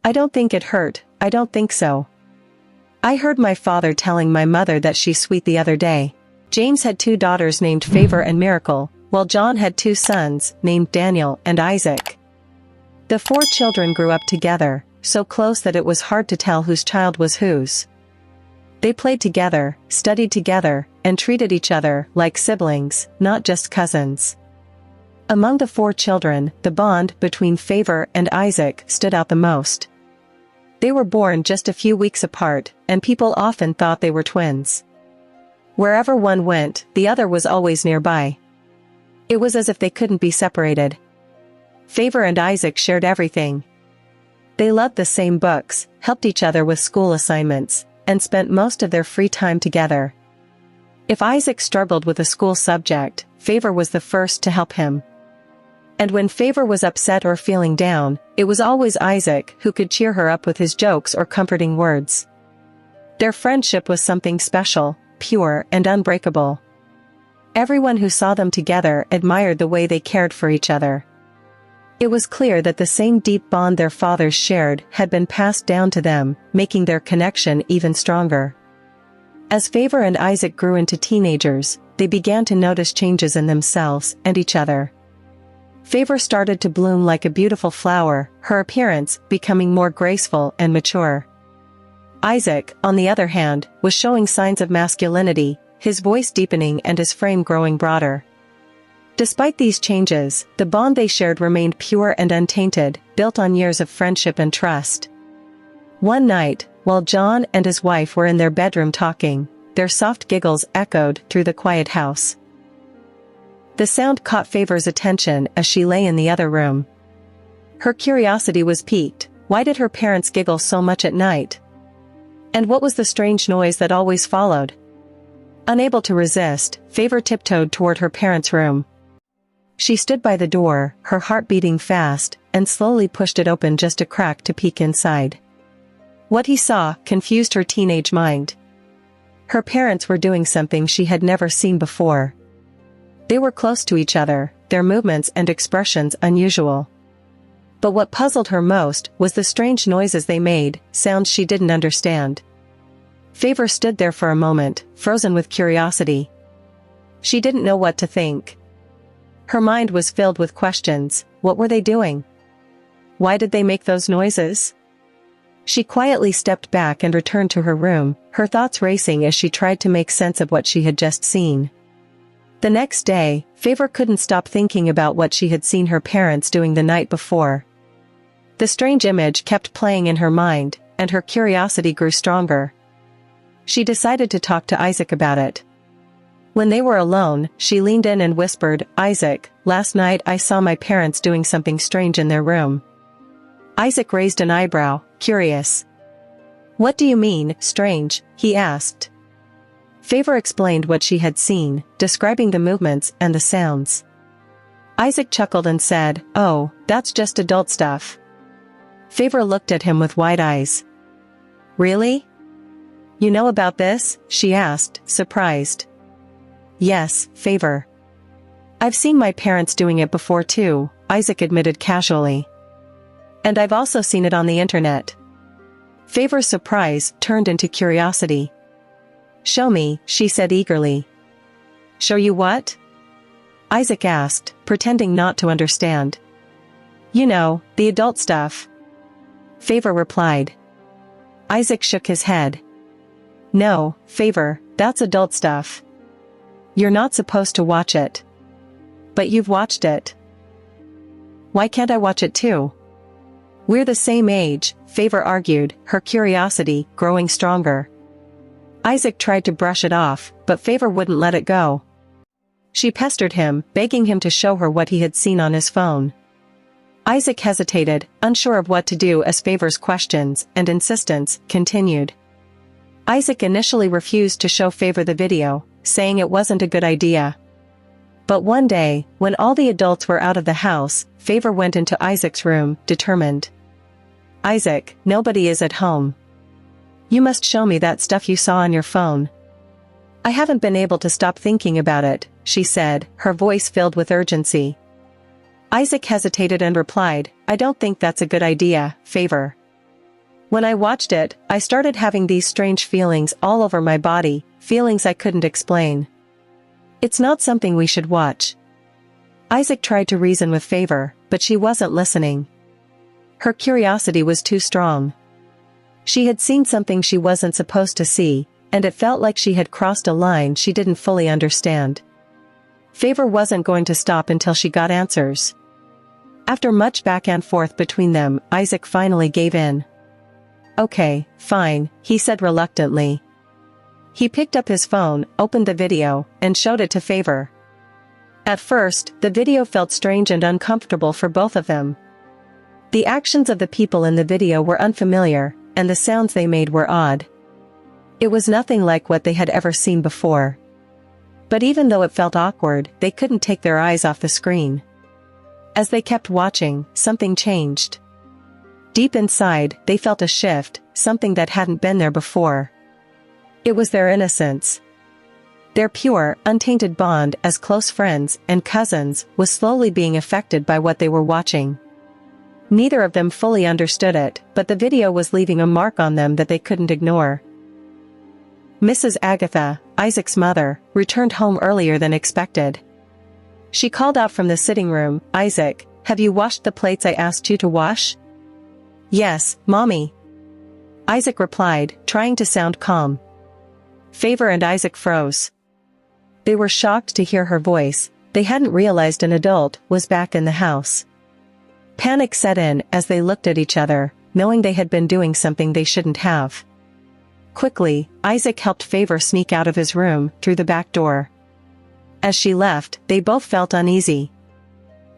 I don't think it hurt, I don't think so. I heard my father telling my mother that she's sweet the other day. James had 2 daughters named Favor and Miracle, while John had 2 sons, named Daniel and Isaac. The 4 children grew up together, so close that it was hard to tell whose child was whose. They played together, studied together, and treated each other like siblings, not just cousins. Among the 4 children, the bond between Favor and Isaac stood out the most. They were born just a few weeks apart, and people often thought they were twins. Wherever one went, the other was always nearby. It was as if they couldn't be separated. Favor and Isaac shared everything. They loved the same books, helped each other with school assignments, and spent most of their free time together. If Isaac struggled with a school subject, Favor was the first to help him. And when Favor was upset or feeling down, it was always Isaac who could cheer her up with his jokes or comforting words. Their friendship was something special, pure and unbreakable. Everyone who saw them together admired the way they cared for each other. It was clear that the same deep bond their fathers shared had been passed down to them, making their connection even stronger. As Favor and Isaac grew into teenagers, they began to notice changes in themselves and each other. Favor started to bloom like a beautiful flower, her appearance becoming more graceful and mature. Isaac, on the other hand, was showing signs of masculinity, his voice deepening and his frame growing broader. Despite these changes, the bond they shared remained pure and untainted, built on years of friendship and trust. One night, while John and his wife were in their bedroom talking, their soft giggles echoed through the quiet house. The sound caught Favor's attention as she lay in the other room. Her curiosity was piqued. Why did her parents giggle so much at night? And what was the strange noise that always followed? Unable to resist, Favor tiptoed toward her parents' room. She stood by the door, her heart beating fast, and slowly pushed it open just a crack to peek inside. What he saw confused her teenage mind. Her parents were doing something she had never seen before. They were close to each other, their movements and expressions unusual. But what puzzled her most was the strange noises they made, sounds she didn't understand. Favor stood there for a moment, frozen with curiosity. She didn't know what to think. Her mind was filled with questions. What were they doing? Why did they make those noises? She quietly stepped back and returned to her room, her thoughts racing as she tried to make sense of what she had just seen. The next day, Favor couldn't stop thinking about what she had seen her parents doing the night before. The strange image kept playing in her mind, and her curiosity grew stronger. She decided to talk to Isaac about it. When they were alone, she leaned in and whispered, "Isaac, last night I saw my parents doing something strange in their room." Isaac raised an eyebrow, curious. "What do you mean, strange?" he asked. Favor explained what she had seen, describing the movements and the sounds. Isaac chuckled and said, "Oh, that's just adult stuff." Favor looked at him with wide eyes. "Really? You know about this?" she asked, surprised. "Yes, Favor. I've seen my parents doing it before too," Isaac admitted casually. "And I've also seen it on the internet." Favor's surprise turned into curiosity. "Show me," she said eagerly. "Show you what?" Isaac asked, pretending not to understand. "You know, the adult stuff." Favor replied. Isaac shook his head. "No, Favor, that's adult stuff. You're not supposed to watch it." "But you've watched it." "Why can't I watch it too?" "We're the same age," Favor argued, her curiosity growing stronger. Isaac tried to brush it off, but Favor wouldn't let it go. She pestered him, begging him to show her what he had seen on his phone. Isaac hesitated, unsure of what to do as Favor's questions and insistence continued. Isaac initially refused to show Favor the video, saying it wasn't a good idea. But one day, when all the adults were out of the house, Favor went into Isaac's room, determined. "Isaac, nobody is at home. You must show me that stuff you saw on your phone." "I haven't been able to stop thinking about it," she said, her voice filled with urgency. Isaac hesitated and replied, "I don't think that's a good idea, Favor. When I watched it, I started having these strange feelings all over my body, feelings I couldn't explain. It's not something we should watch. Isaac tried to reason with Favor, but she wasn't listening. Her curiosity was too strong. She had seen something she wasn't supposed to see, and it felt like she had crossed a line she didn't fully understand. Favor wasn't going to stop until she got answers. After much back and forth between them, Isaac finally gave in. "Okay, fine," he said reluctantly. He picked up his phone, opened the video, and showed it to Favor. At first, the video felt strange and uncomfortable for both of them. The actions of the people in the video were unfamiliar, and the sounds they made were odd. It was nothing like what they had ever seen before. But even though it felt awkward, they couldn't take their eyes off the screen. As they kept watching, something changed. Deep inside, they felt a shift, something that hadn't been there before. It was their innocence. Their pure, untainted bond as close friends and cousins was slowly being affected by what they were watching. Neither of them fully understood it, but the video was leaving a mark on them that they couldn't ignore. Mrs. Agatha, Isaac's mother, returned home earlier than expected. She called out from the sitting room, "Isaac, have you washed the plates I asked you to wash?" "Yes, Mommy," Isaac replied, trying to sound calm. Favor and Isaac froze. They were shocked to hear her voice. They hadn't realized an adult was back in the house. Panic set in as they looked at each other, knowing they had been doing something they shouldn't have. Quickly, Isaac helped Favor sneak out of his room, through the back door. As she left, they both felt uneasy.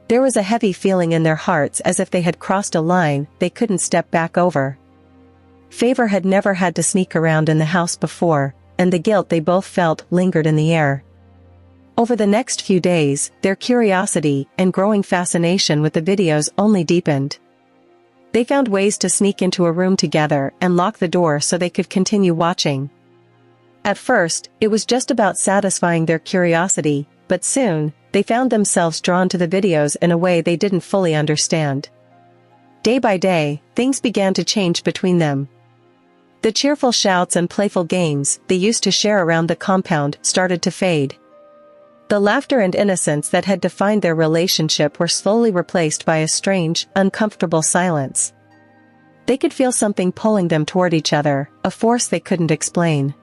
There was a heavy feeling in their hearts as if they had crossed a line they couldn't step back over. Favor had never had to sneak around in the house before, and the guilt they both felt lingered in the air. Over the next few days, their curiosity and growing fascination with the videos only deepened. They found ways to sneak into a room together and lock the door so they could continue watching. At first, it was just about satisfying their curiosity, but soon, they found themselves drawn to the videos in a way they didn't fully understand. Day by day, things began to change between them. The cheerful shouts and playful games they used to share around the compound started to fade. The laughter and innocence that had defined their relationship were slowly replaced by a strange, uncomfortable silence. They could feel something pulling them toward each other, a force they couldn't explain.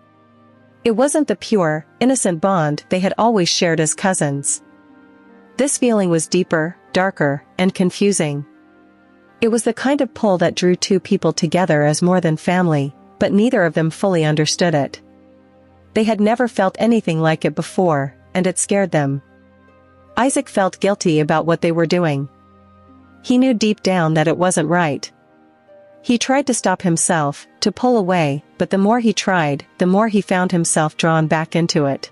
It wasn't the pure, innocent bond they had always shared as cousins. This feeling was deeper, darker, and confusing. It was the kind of pull that drew two people together as more than family, but neither of them fully understood it. They had never felt anything like it before, and it scared them. Isaac felt guilty about what they were doing. He knew deep down that it wasn't right. He tried to stop himself, to pull away, but the more he tried, the more he found himself drawn back into it.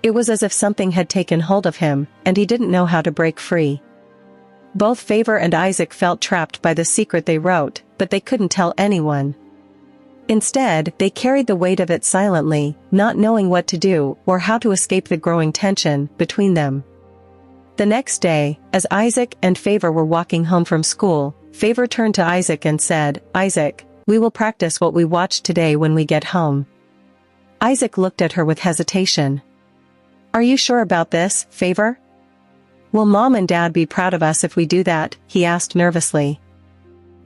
It was as if something had taken hold of him, and he didn't know how to break free. Both Favor and Isaac felt trapped by the secret they wrote, but they couldn't tell anyone. Instead, they carried the weight of it silently, not knowing what to do or how to escape the growing tension between them. The next day, as Isaac and Favor were walking home from school, Favor turned to Isaac and said, "Isaac, we will practice what we watched today when we get home." Isaac looked at her with hesitation. "Are you sure about this, Favor? Will Mom and Dad be proud of us if we do that?" he asked nervously.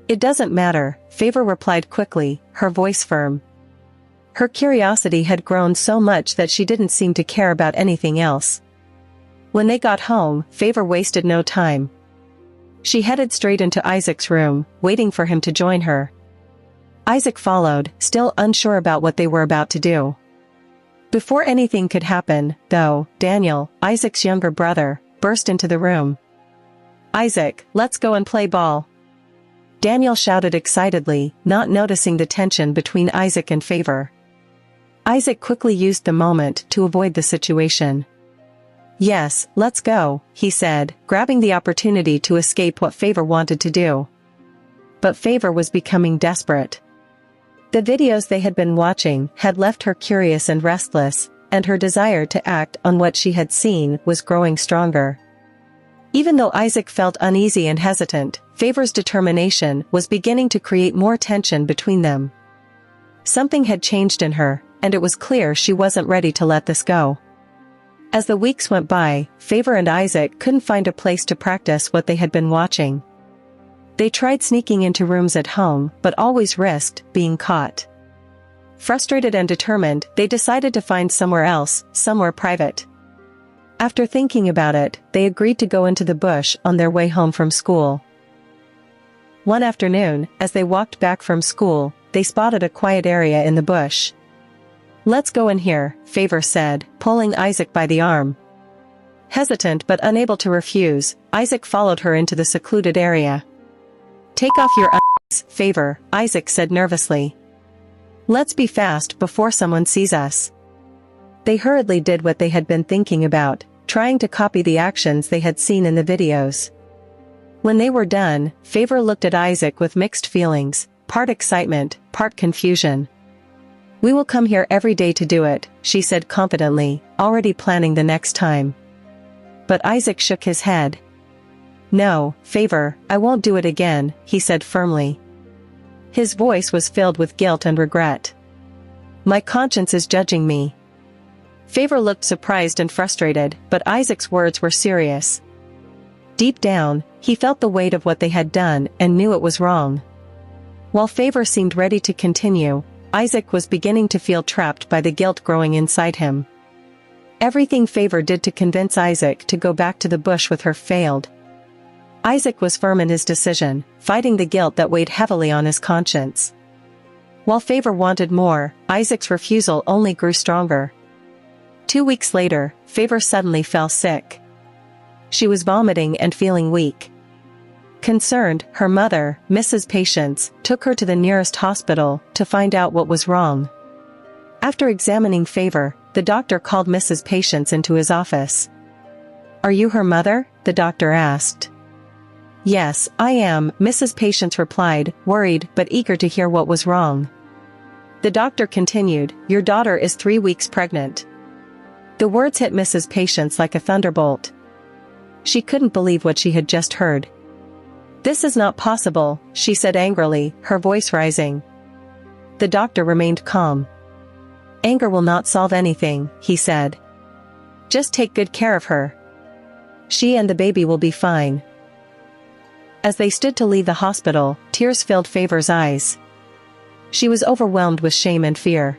"It doesn't matter," Favor replied quickly, her voice firm. Her curiosity had grown so much that she didn't seem to care about anything else. When they got home, Favor wasted no time. She headed straight into Isaac's room, waiting for him to join her. Isaac followed, still unsure about what they were about to do. Before anything could happen, though, Daniel, Isaac's younger brother, burst into the room. "Isaac, let's go and play ball," Daniel shouted excitedly, not noticing the tension between Isaac and Favor. Isaac quickly used the moment to avoid the situation. "Yes, let's go," he said, grabbing the opportunity to escape what Favor wanted to do. But Favor was becoming desperate. The videos they had been watching had left her curious and restless, and her desire to act on what she had seen was growing stronger. Even though Isaac felt uneasy and hesitant, Favor's determination was beginning to create more tension between them. Something had changed in her, and it was clear she wasn't ready to let this go. As the weeks went by, Favor and Isaac couldn't find a place to practice what they had been watching. They tried sneaking into rooms at home, but always risked being caught. Frustrated and determined, they decided to find somewhere else, somewhere private. After thinking about it, they agreed to go into the bush on their way home from school. One afternoon, as they walked back from school, they spotted a quiet area in the bush. "Let's go in here," Favor said, pulling Isaac by the arm. Hesitant but unable to refuse, Isaac followed her into the secluded area. "Take off your eyes, Favor," Isaac said nervously. "Let's be fast before someone sees us." They hurriedly did what they had been thinking about, trying to copy the actions they had seen in the videos. When they were done, Favor looked at Isaac with mixed feelings, part excitement, part confusion. "We will come here every day to do it," she said confidently, already planning the next time. But Isaac shook his head. "No, Favor, I won't do it again," he said firmly. His voice was filled with guilt and regret. "My conscience is judging me." Favor looked surprised and frustrated, but Isaac's words were serious. Deep down, he felt the weight of what they had done and knew it was wrong. While Favor seemed ready to continue, Isaac was beginning to feel trapped by the guilt growing inside him. Everything Favor did to convince Isaac to go back to the bush with her failed. Isaac was firm in his decision, fighting the guilt that weighed heavily on his conscience. While Favor wanted more, Isaac's refusal only grew stronger. 2 weeks later, Favor suddenly fell sick. She was vomiting and feeling weak. Concerned, her mother, Mrs. Patience, took her to the nearest hospital to find out what was wrong. After examining Favor, the doctor called Mrs. Patience into his office. "Are you her mother?" the doctor asked. "Yes, I am," Mrs. Patience replied, worried but eager to hear what was wrong. The doctor continued, "Your daughter is 3 weeks pregnant." The words hit Mrs. Patience like a thunderbolt. She couldn't believe what she had just heard. "This is not possible," she said angrily, her voice rising. The doctor remained calm. "Anger will not solve anything," he said. "Just take good care of her. She and the baby will be fine." As they stood to leave the hospital, tears filled Favor's eyes. She was overwhelmed with shame and fear.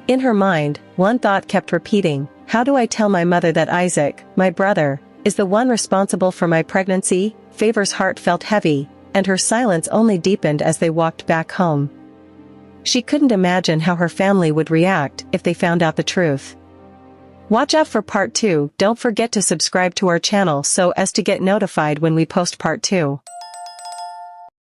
In her mind, one thought kept repeating, "How do I tell my mother that Isaac, my brother, is the one responsible for my pregnancy?" Favor's heart felt heavy, and her silence only deepened as they walked back home. She couldn't imagine how her family would react if they found out the truth. Watch out for part 2. Don't forget to subscribe to our channel so as to get notified when we post part 2.